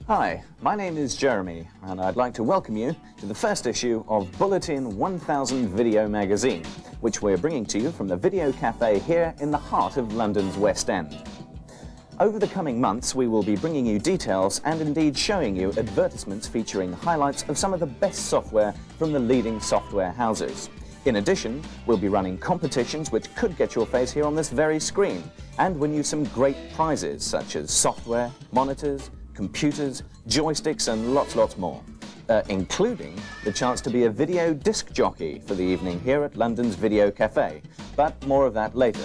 Hi, my name is Jeremy, and I'd like to welcome you to the first issue of Bulletin 1000 Video Magazine, which we're bringing to you from the Video Cafe here in the heart of London's West End. Over the coming months, we will be bringing you details and indeed showing you advertisements featuring highlights of some of the best software from the leading software houses. In addition, we'll be running competitions which could get your face here on this very screen and win you some great prizes such as software, monitors, computers, joysticks and lots more, including the chance to be a video disc jockey for the evening here at London's Video Cafe, but more of that later.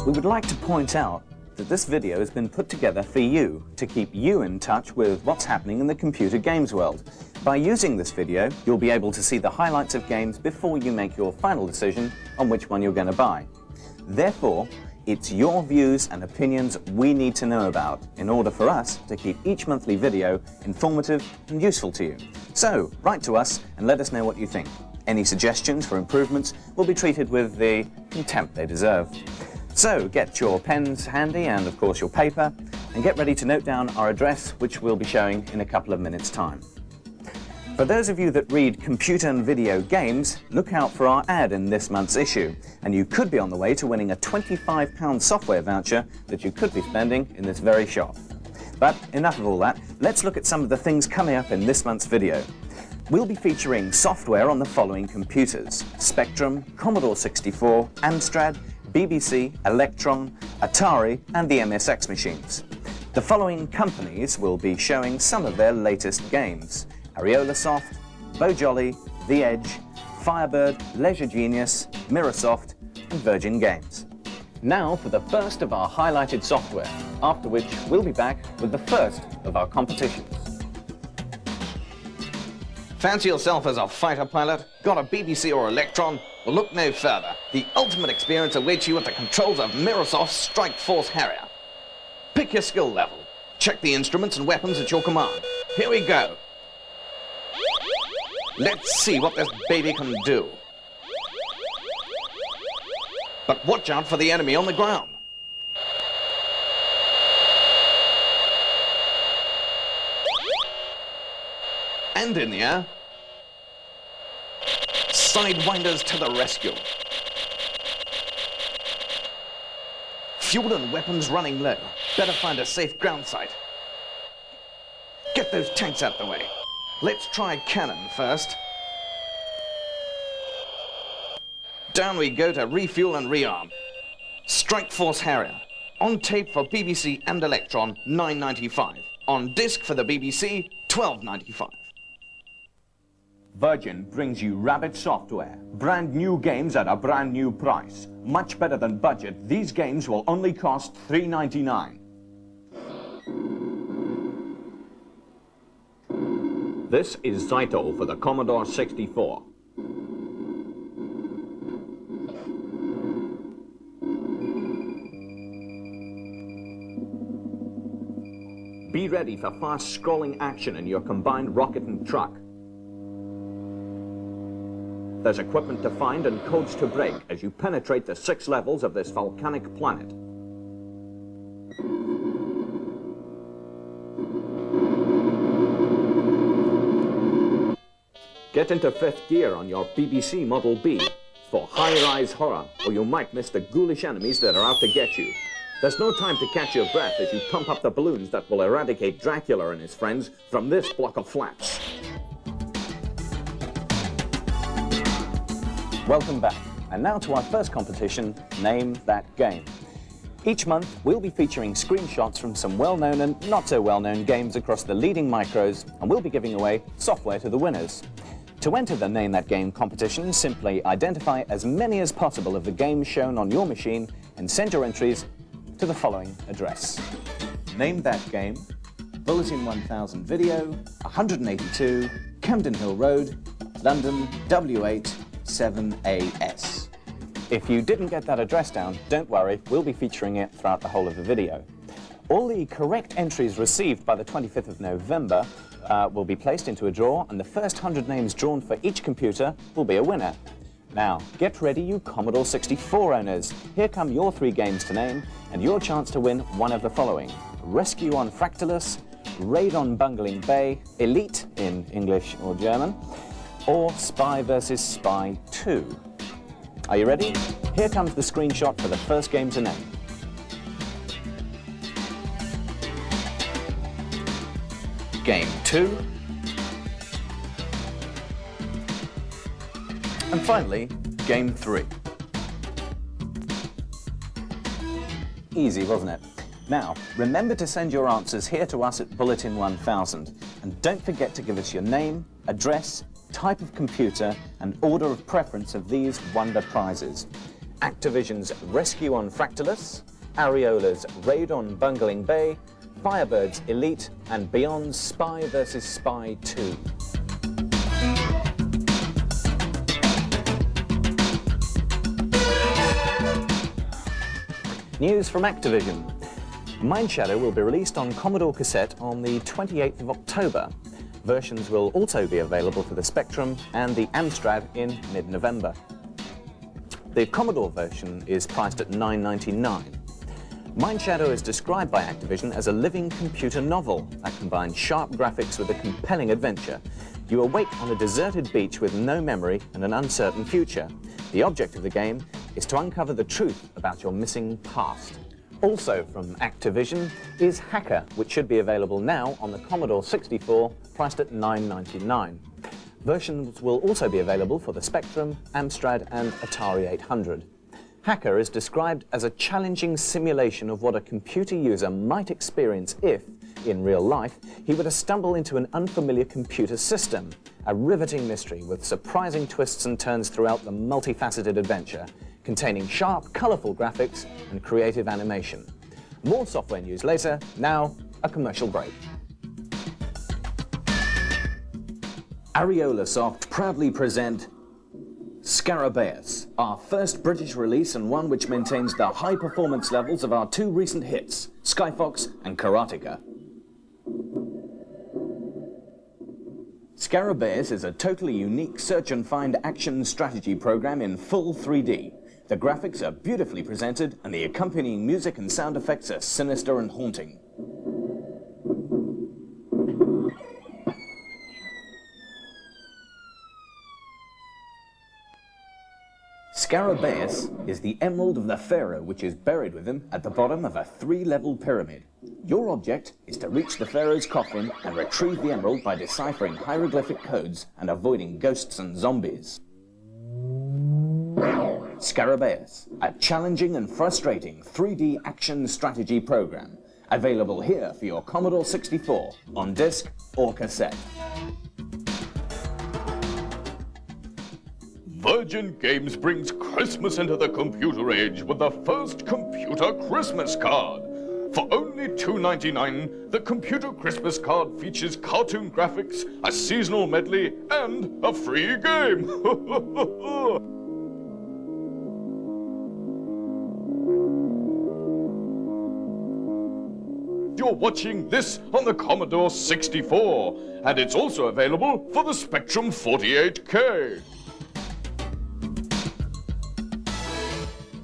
We would like to point out that this video has been put together for you, to keep you in touch with what's happening in the computer games world. By using this video, you'll be able to see the highlights of games before you make your final decision on which one you're going to buy. Therefore, it's your views and opinions we need to know about in order for us to keep each monthly video informative and useful to you. So, write to us and let us know what you think. Any suggestions for improvements will be treated with the contempt they deserve. So, get your pens handy and, of course, your paper, and get ready to note down our address, which we'll be showing in a couple of minutes' time. For those of you that read computer and video games, look out for our ad in this month's issue, and you could be on the way to winning a £25 software voucher that you could be spending in this very shop. But enough of all that, let's look at some of the things coming up in this month's video. We'll be featuring software on the following computers: Spectrum, Commodore 64, Amstrad, BBC, Electron, Atari and the MSX machines. The following companies will be showing some of their latest games: HARRIER, Bojolly, The Edge, FIREBIRD, Leisure Genius, MIRRORSOFT and Virgin Games. Now for the first of our highlighted software, after which we'll be back with the first of our competitions. Fancy yourself as a fighter pilot? Got a BBC or Electron? Well, look no further. The ultimate experience awaits you at the controls of MIRRORSOFT's STRIKEFORCE HARRIER. Pick your skill level. Check the instruments and weapons at your command. Here we go. Let's see what this baby can do. But watch out for the enemy on the ground. And in the air. Sidewinders to the rescue. Fuel and weapons running low. Better find a safe ground site. Get those tanks out the way. Let's try cannon first. Down we go to refuel and rearm. STRIKEFORCE HARRIER. On tape for BBC and Electron, £9.95. On disc for the BBC, £12.95. Virgin brings you Rabbit software. Brand new games at a brand new price. Much better than budget, these games will only cost $3.99. This is Zyto for the Commodore 64. Be ready for fast-scrolling action in your combined rocket and truck. There's equipment to find and codes to break as you penetrate the 6 levels of this volcanic planet. Get into 5th gear on your BBC Model B for high-rise horror, or you might miss the ghoulish enemies that are out to get you. There's no time to catch your breath as you pump up the balloons that will eradicate Dracula and his friends from this block of flats. Welcome back, and now to our first competition, Name That Game. Each month, we'll be featuring screenshots from some well-known and not so well-known games across the leading micros, and we'll be giving away software to the winners. To enter the Name That Game competition, simply identify as many as possible of the games shown on your machine and send your entries to the following address. Name That Game, Bulletin 1000 Video, 182, Camden Hill Road, London, W8, 7AS. If you didn't get that address down, don't worry, we'll be featuring it throughout the whole of the video. All the correct entries received by the 25th of November will be placed into a draw, and the first 100 names drawn for each computer will be a winner. Now, get ready, you Commodore 64 owners. Here come your 3 games to name, and your chance to win one of the following: Rescue on Fractalus, Raid on Bungling Bay, Elite in English or German, or Spy vs. Spy 2. Are you ready? Here comes the screenshot for the first game to name. Game 2. And finally, Game 3. Easy, wasn't it? Now, remember to send your answers here to us at Bulletin 1000. And don't forget to give us your name, address, type of computer, and order of preference of these wonder prizes: Activision's Rescue on Fractalus, Ariola's Raid on Bungling Bay, FIREBIRD's Elite, and Beyond's Spy vs. Spy 2. News from Activision. Mind Shadow will be released on Commodore cassette on the 28th of October. Versions will also be available for the Spectrum and the Amstrad in mid-November. The Commodore version is priced at $9.99. Mind Shadow is described by Activision as a living computer novel that combines sharp graphics with a compelling adventure. You awake on a deserted beach with no memory and an uncertain future. The object of the game is to uncover the truth about your missing past. Also from Activision is Hacker, which should be available now on the Commodore 64, priced at $9.99. Versions will also be available for the Spectrum, Amstrad, and Atari 800. Hacker is described as a challenging simulation of what a computer user might experience if, in real life, he were to stumble into an unfamiliar computer system. A riveting mystery with surprising twists and turns throughout the multifaceted adventure, containing sharp, colourful graphics and creative animation. More software news later. Now, a commercial break. Ariolasoft proudly present Scarabaeus, our first British release and one which maintains the high performance levels of our 2 recent hits, Skyfox and Karateka. Scarabaeus is a totally unique search and find action strategy program in full 3D. The graphics are beautifully presented and the accompanying music and sound effects are sinister and haunting. Scarabaeus is the emerald of the pharaoh which is buried with him at the bottom of a 3-level pyramid. Your object is to reach the pharaoh's coffin and retrieve the emerald by deciphering hieroglyphic codes and avoiding ghosts and zombies. Scarabaeus, a challenging and frustrating 3D action strategy program. Available here for your Commodore 64, on disc or cassette. Virgin Games brings Christmas into the computer age with the first computer Christmas card. For only $2.99, the computer Christmas card features cartoon graphics, a seasonal medley, and a free game. You're watching this on the Commodore 64, and it's also available for the Spectrum 48K.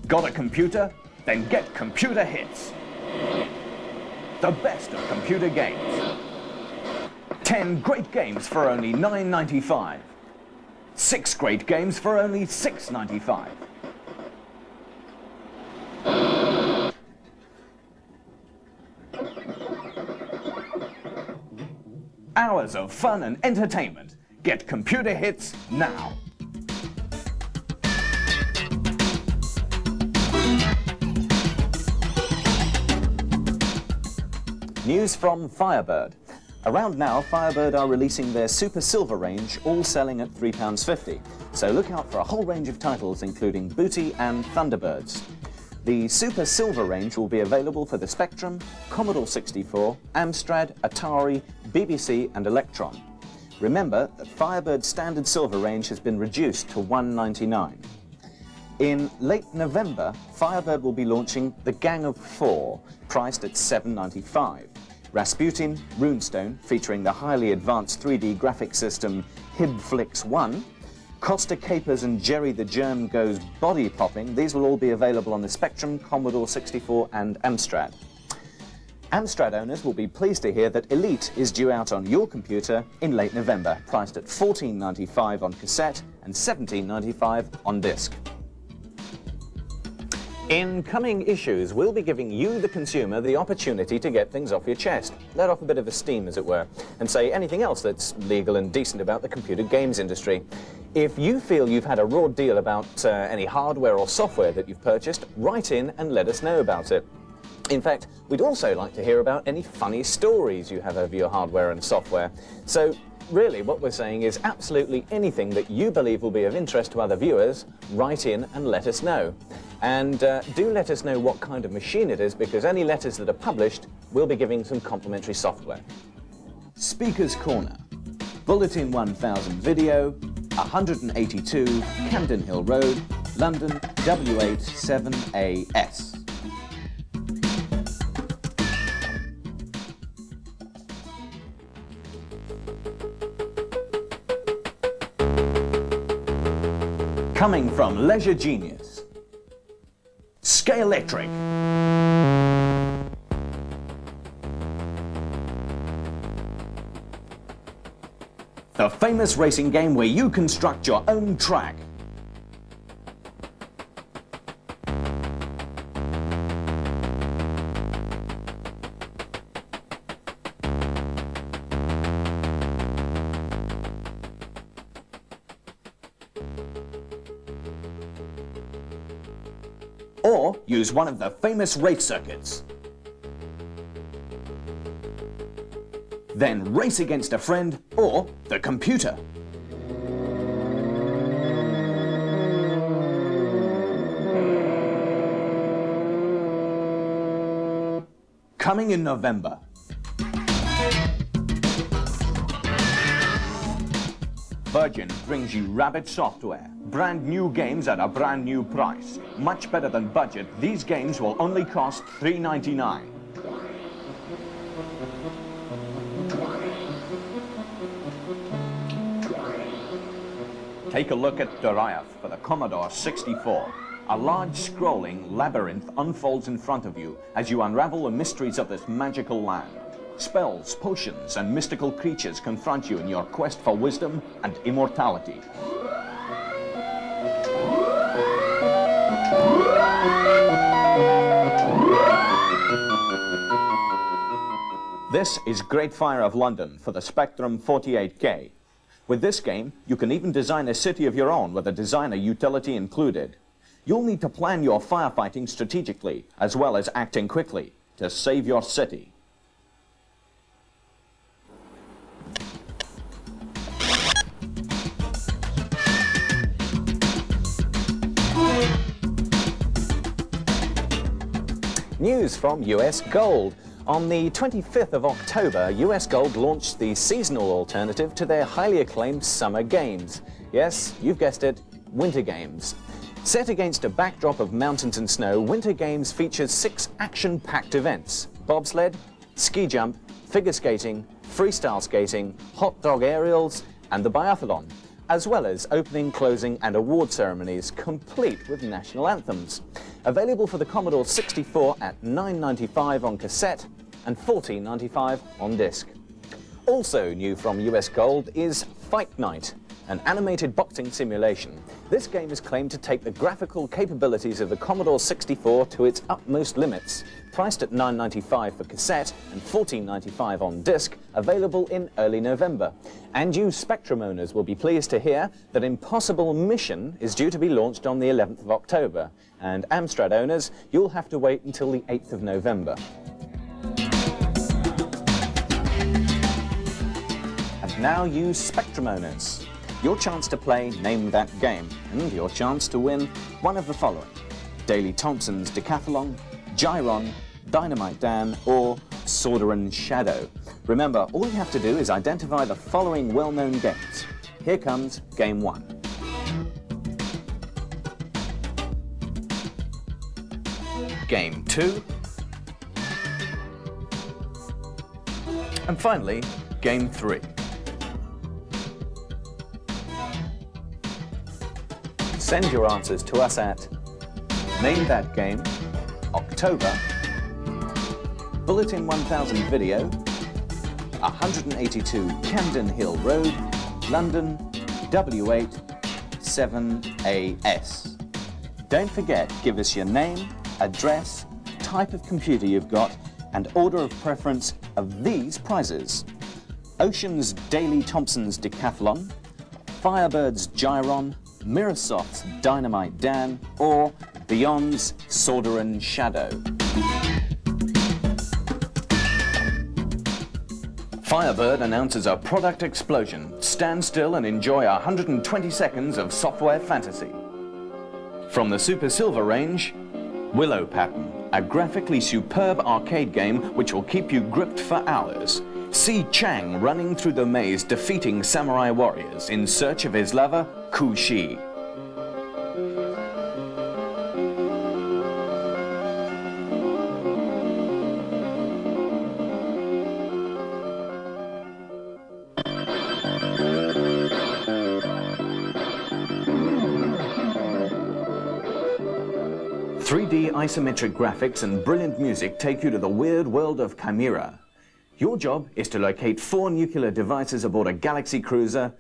Got a computer? Then get Computer Hits. The best of computer games. 10 great games for only $9.95. 6 great games for only $6.95. Hours of fun and entertainment. Get Computer Hits now. News from FIREBIRD. Around now, FIREBIRD are releasing their Super Silver range, all selling at £3.50. So look out for a whole range of titles including Booty and Thunderbirds. The Super Silver range will be available for the Spectrum, Commodore 64, Amstrad, Atari, BBC and Electron. Remember that FIREBIRD's standard Silver range has been reduced to $1.99. In late November, FIREBIRD will be launching The Gang of Four, priced at $7.95. Rasputin, Runestone, featuring the highly advanced 3D graphics system HibFlix 1, Costa Capers and Jerry the Germ goes body popping. These will all be available on the Spectrum, Commodore 64 and Amstrad. Amstrad owners will be pleased to hear that Elite is due out on your computer in late November, priced at $14.95 on cassette and $17.95 on disc. In coming issues, we'll be giving you, the consumer, the opportunity to get things off your chest, let off a bit of steam, as it were, and say anything else that's legal and decent about the computer games industry. If you feel you've had a raw deal about any hardware or software that you've purchased, write in and let us know about it. In fact, we'd also like to hear about any funny stories you have over your hardware and software. So, really, what we're saying is absolutely anything that you believe will be of interest to other viewers, write in and let us know. And do let us know what kind of machine it is, because any letters that are published, we'll be giving some complimentary software. Speaker's Corner, Bulletin 1000 Video, 182 Camden Hill Road, London, W87AS. Coming from Leisure Genius, SCALEXTRIC. The famous racing game where you construct your own track. Or use one of the famous race circuits. Then race against a friend or the computer. Coming in November. Virgin brings you Rabbit software. Brand new games at a brand new price. Much better than budget, these games will only cost $3.99. Take a look at Goliath for the Commodore 64. A large scrolling labyrinth unfolds in front of you as you unravel the mysteries of this magical land. Spells, potions, and mystical creatures confront you in your quest for wisdom and immortality. This is Great Fire of London for the Spectrum 48K. With this game, you can even design a city of your own with a designer utility included. You'll need to plan your firefighting strategically, as well as acting quickly, to save your city. News from US Gold. On the 25th of October, US Gold launched the seasonal alternative to their highly acclaimed summer games. Yes, you've guessed it, winter games. Set against a backdrop of mountains and snow, Winter Games features 6 action-packed events: bobsled, ski jump, figure skating, freestyle skating, hot dog aerials, and the biathlon, as well as opening, closing, and award ceremonies, complete with national anthems. Available for the Commodore 64 at $9.95 on cassette and $14.95 on disc. Also new from US Gold is Fight Night, an animated boxing simulation. This game is claimed to take the graphical capabilities of the Commodore 64 to its utmost limits. Priced at $9.95 for cassette and $14.95 on disc, available in early November. And you Spectrum owners will be pleased to hear that Impossible Mission is due to be launched on the 11th of October. And Amstrad owners, you'll have to wait until the 8th of November. And now you Spectrum owners, your chance to play Name That Game, and your chance to win one of the following: Daley Thompson's Decathlon, Gyron, Dynamite Dan, or Sorderin Shadow. Remember, all you have to do is identify the following well-known games. Here comes Game 1. Game 2. And finally, Game 3. Send your answers to us at Name That Game, October, Bulletin 1000 Video, 182 Camden Hill Road, London, W8 7AS. Don't forget, give us your name, address, type of computer you've got, and order of preference of these prizes: Ocean's Daily Thompson's Decathlon, FIREBIRD's Gyron, MIRRORSOFT's Dynamite Dan, or Beyond's Solderin Shadow. FIREBIRD announces a product explosion. Stand still and enjoy 120 seconds of software fantasy. From the Super Silver range, Willow Pattern, a graphically superb arcade game which will keep you gripped for hours. See Chang running through the maze defeating samurai warriors in search of his lover, Ku Shi. .3D isometric graphics and brilliant music take you to the weird world of CHIMERA. Your job is to locate 4 nuclear devices aboard a galaxy cruiser,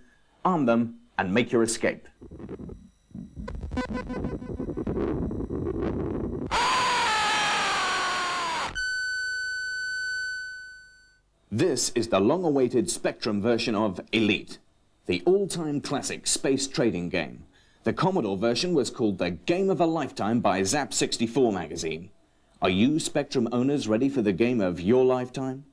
arm them, and make your escape. This is the long-awaited Spectrum version of Elite, the all-time classic space trading game. The Commodore version was called the Game of a Lifetime by Zap64 magazine. Are you Spectrum owners ready for the game of your lifetime?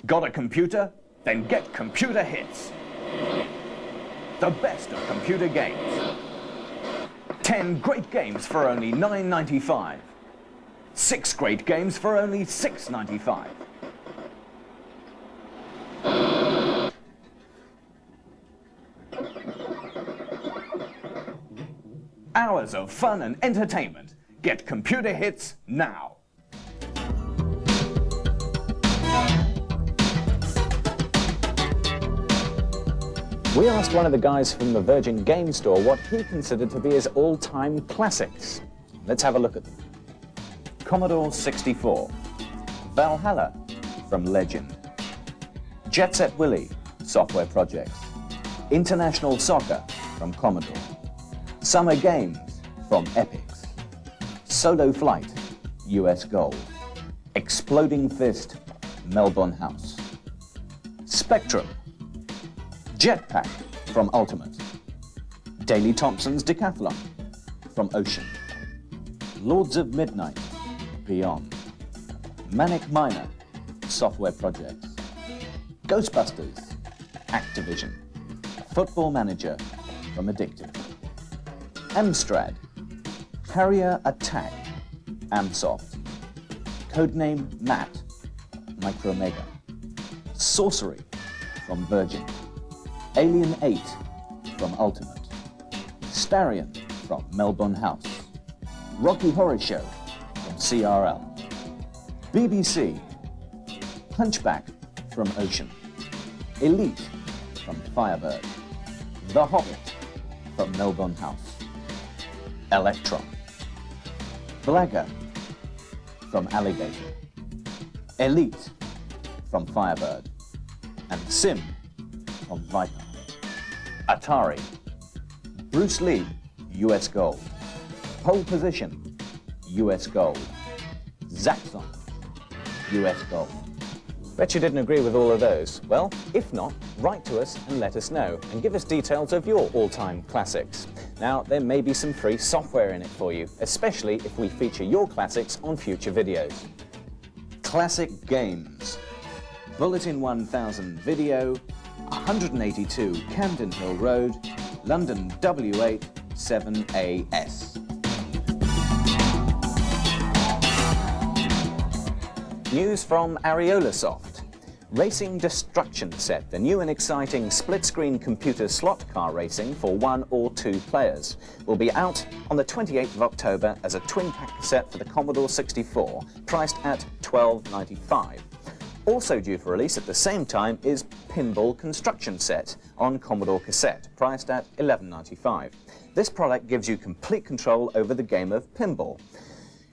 Got a computer? Then get Computer Hits. The best of computer games. 10 great games for only $9.95. 6 great games for only $6.95. Hours of fun and entertainment. Get Computer Hits now. We asked one of the guys from the Virgin Game Store what he considered to be his all-time classics. Let's have a look at them. Commodore 64, Valhalla from Legend, Jet Set Willy, Software Projects, International Soccer from Commodore, Summer Games from Epix, Solo Flight, US Gold, Exploding Fist, Melbourne House, Spectrum, Jetpack from Ultimate, Daily Thompson's Decathlon from Ocean, Lords of Midnight, Beyond, Manic Miner, Software Projects, Ghostbusters, Activision, Football Manager from Addictive, Amstrad, Harrier Attack, Amsoft, Codename Matt, Micromega, Sorcery from Virgin, Alien 8 from Ultimate, Starion from Melbourne House, Rocky Horror Show from CRL, BBC, Hunchback from Ocean, Elite from FIREBIRD, The Hobbit from Melbourne House, Electron, Blagger from Alligator, Elite from FIREBIRD, and Sim from Viper. Atari, Bruce Lee, US Gold, Pole Position, US Gold, Zaxxon, US Golf. Bet you didn't agree with all of those. Well, if not, write to us and let us know, and give us details of your all-time classics. Now, there may be some free software in it for you, especially if we feature your classics on future videos. Classic games. Bulletin 1000 Video, 182 Camden Hill Road, London W8 7AS. News from MIRRORSOFT. Racing Destruction Set, the new and exciting split-screen computer slot car racing for 1 or 2 players, will be out on the 28th of October as a twin-pack cassette for the Commodore 64, priced at $12.95. Also due for release at the same time is Pinball Construction Set on Commodore cassette, priced at $11.95. This product gives you complete control over the game of pinball.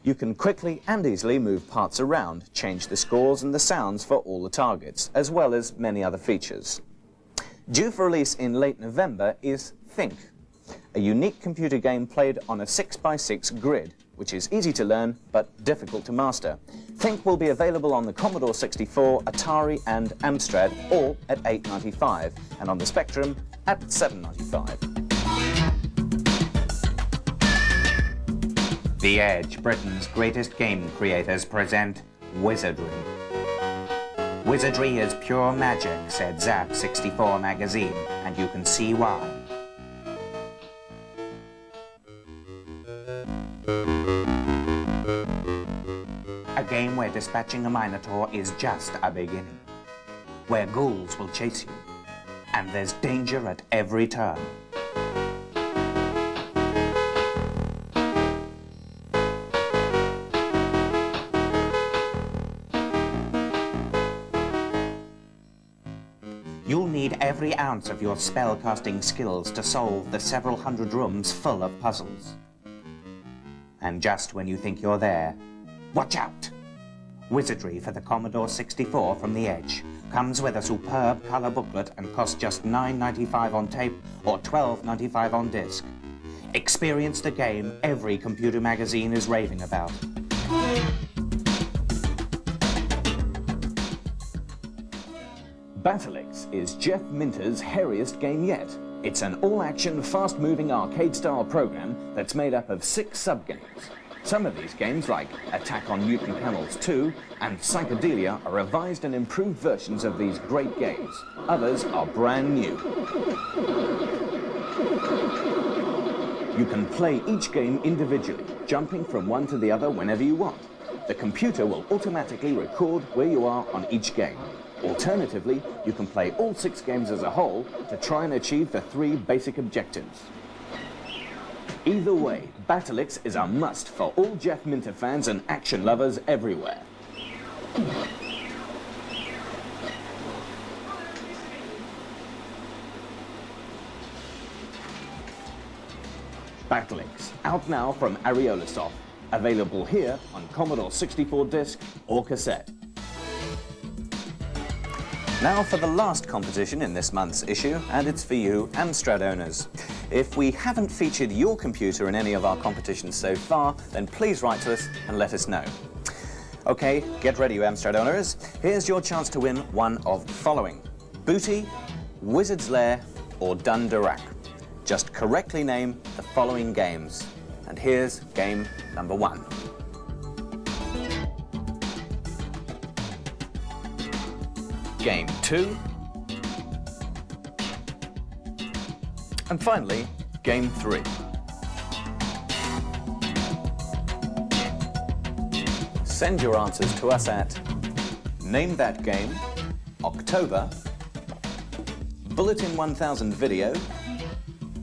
You can quickly and easily move parts around, change the scores and the sounds for all the targets, as well as many other features. Due for release in late November is Think, a unique computer game played on a 6x6 grid, which is easy to learn but difficult to master. Think will be available on the Commodore 64, Atari and Amstrad, all at $8.95, and on the Spectrum at $7.95. The Edge, Britain's greatest game creators, present Wizardry. Wizardry is pure magic, said Zap 64 magazine, and you can see why. A game where dispatching a Minotaur is just a beginning, where ghouls will chase you, and there's danger at every turn. You'll need every ounce of your spellcasting skills to solve the several hundred rooms full of puzzles. And just when you think you're there, watch out! Wizardry for the Commodore 64 from The Edge comes with a superb colour booklet and costs just $9.95 on tape or $12.95 on disc. Experience the game every computer magazine is raving about. Battlex is Jeff Minter's hairiest game yet. It's an all-action, fast-moving arcade-style program that's made up of 6 sub-games. Some of these games, like Attack on Mutant Panels 2 and Psychedelia, are revised and improved versions of these great games. Others are brand new. You can play each game individually, jumping from one to the other whenever you want. The computer will automatically record where you are on each game. Alternatively, you can play all 6 games as a whole to try and achieve the 3 basic objectives. Either way, Battlex is a must for all Jeff Minter fans and action lovers everywhere. Battlex, out now from MIRRORSOFT, available here on Commodore 64 disc or cassette. Now for the last competition in this month's issue, and it's for you Amstrad owners. If we haven't featured your computer in any of our competitions so far, then please write to us and let us know. Okay, get ready, you Amstrad owners. Here's your chance to win one of the following: Booty, Wizard's Lair, or Dundurak. Just correctly name the following games. And here's game number 1. Game 2. And finally, Game 3. Send your answers to us at Name That Game, October, Bulletin 1000 Video,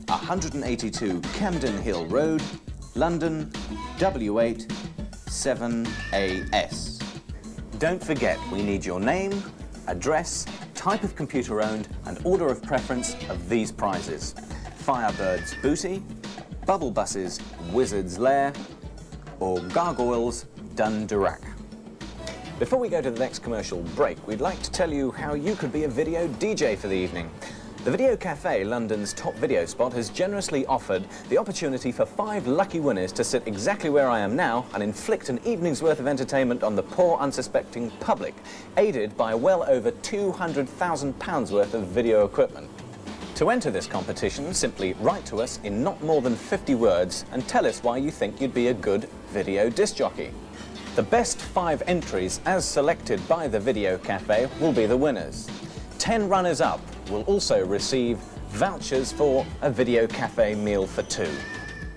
182 Camden Hill Road, London, W8 7AS. Don't forget, we need your name, address, type of computer owned, and order of preference of these prizes: FIREBIRD's Booty, Bubble Bus's Wizard's Lair, or Gargoyle's Dundurak. Before we go to the next commercial break, we'd like to tell you how you could be a video DJ for the evening. The Video Cafe, London's top video spot, has generously offered the opportunity for 5 lucky winners to sit exactly where I am now and inflict an evening's worth of entertainment on the poor, unsuspecting public, aided by well over £200,000 worth of video equipment. To enter this competition, simply write to us in not more than 50 words and tell us why you think you'd be a good video disc jockey. The best 5 entries, as selected by the Video Cafe, will be the winners. 10 runners-up will also receive vouchers for a Video Cafe meal for 2.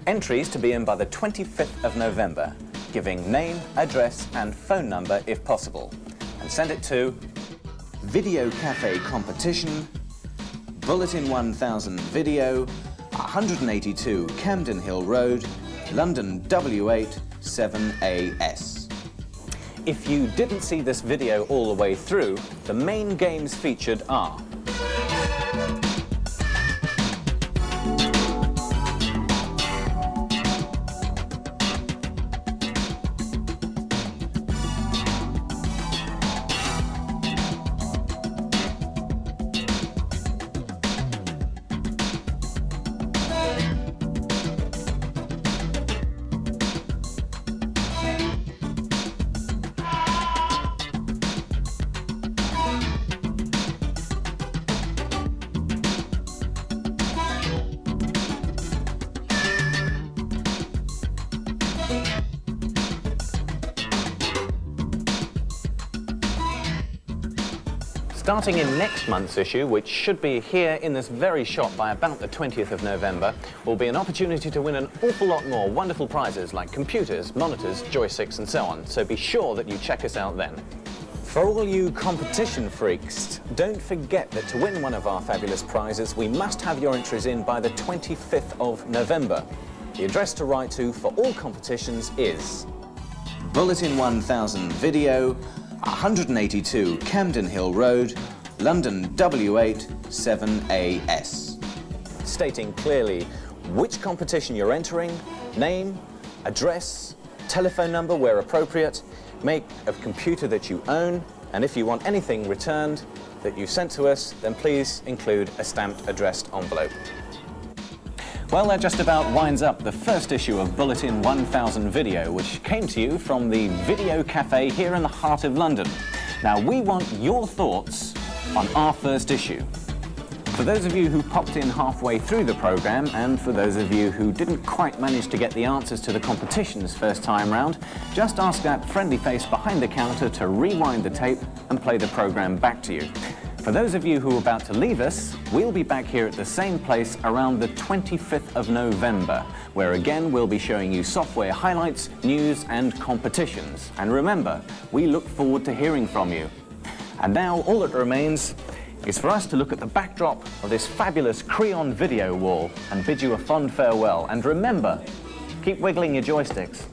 Entries to be in by the 25th of November, giving name, address and phone number if possible. And send it to Video Cafe Competition, Bulletin 1000 Video, 182 Camden Hill Road, London W8 7AS. If you didn't see this video all the way through, the main games featured are Starting in next month's issue, which should be here in this very shop by about the 20th of November, will be an opportunity to win an awful lot more wonderful prizes like computers, monitors, joysticks and so on, so be sure that you check us out then. For all you competition freaks, don't forget that to win one of our fabulous prizes, we must have your entries in by the 25th of November. The address to write to for all competitions is Bulletin 1000 Video, 182 Camden Hill Road, London W8 7AS. Stating clearly which competition you're entering, name, address, telephone number where appropriate, make of computer that you own, and if you want anything returned that you sent to us, then please include a stamped addressed envelope. Well, that just about winds up the first issue of Bulletin 1000 Video, which came to you from the Video Cafe here in the heart of London. Now, we want your thoughts on our first issue. For those of you who popped in halfway through the programme, and for those of you who didn't quite manage to get the answers to the competitions first time round, just ask that friendly face behind the counter to rewind the tape and play the programme back to you. For those of you who are about to leave us, we'll be back here at the same place around the 25th of November, where again we'll be showing you software highlights, news and competitions. And remember, we look forward to hearing from you. And now all that remains is for us to look at the backdrop of this fabulous Creon video wall and bid you a fond farewell. And remember, keep wiggling your joysticks.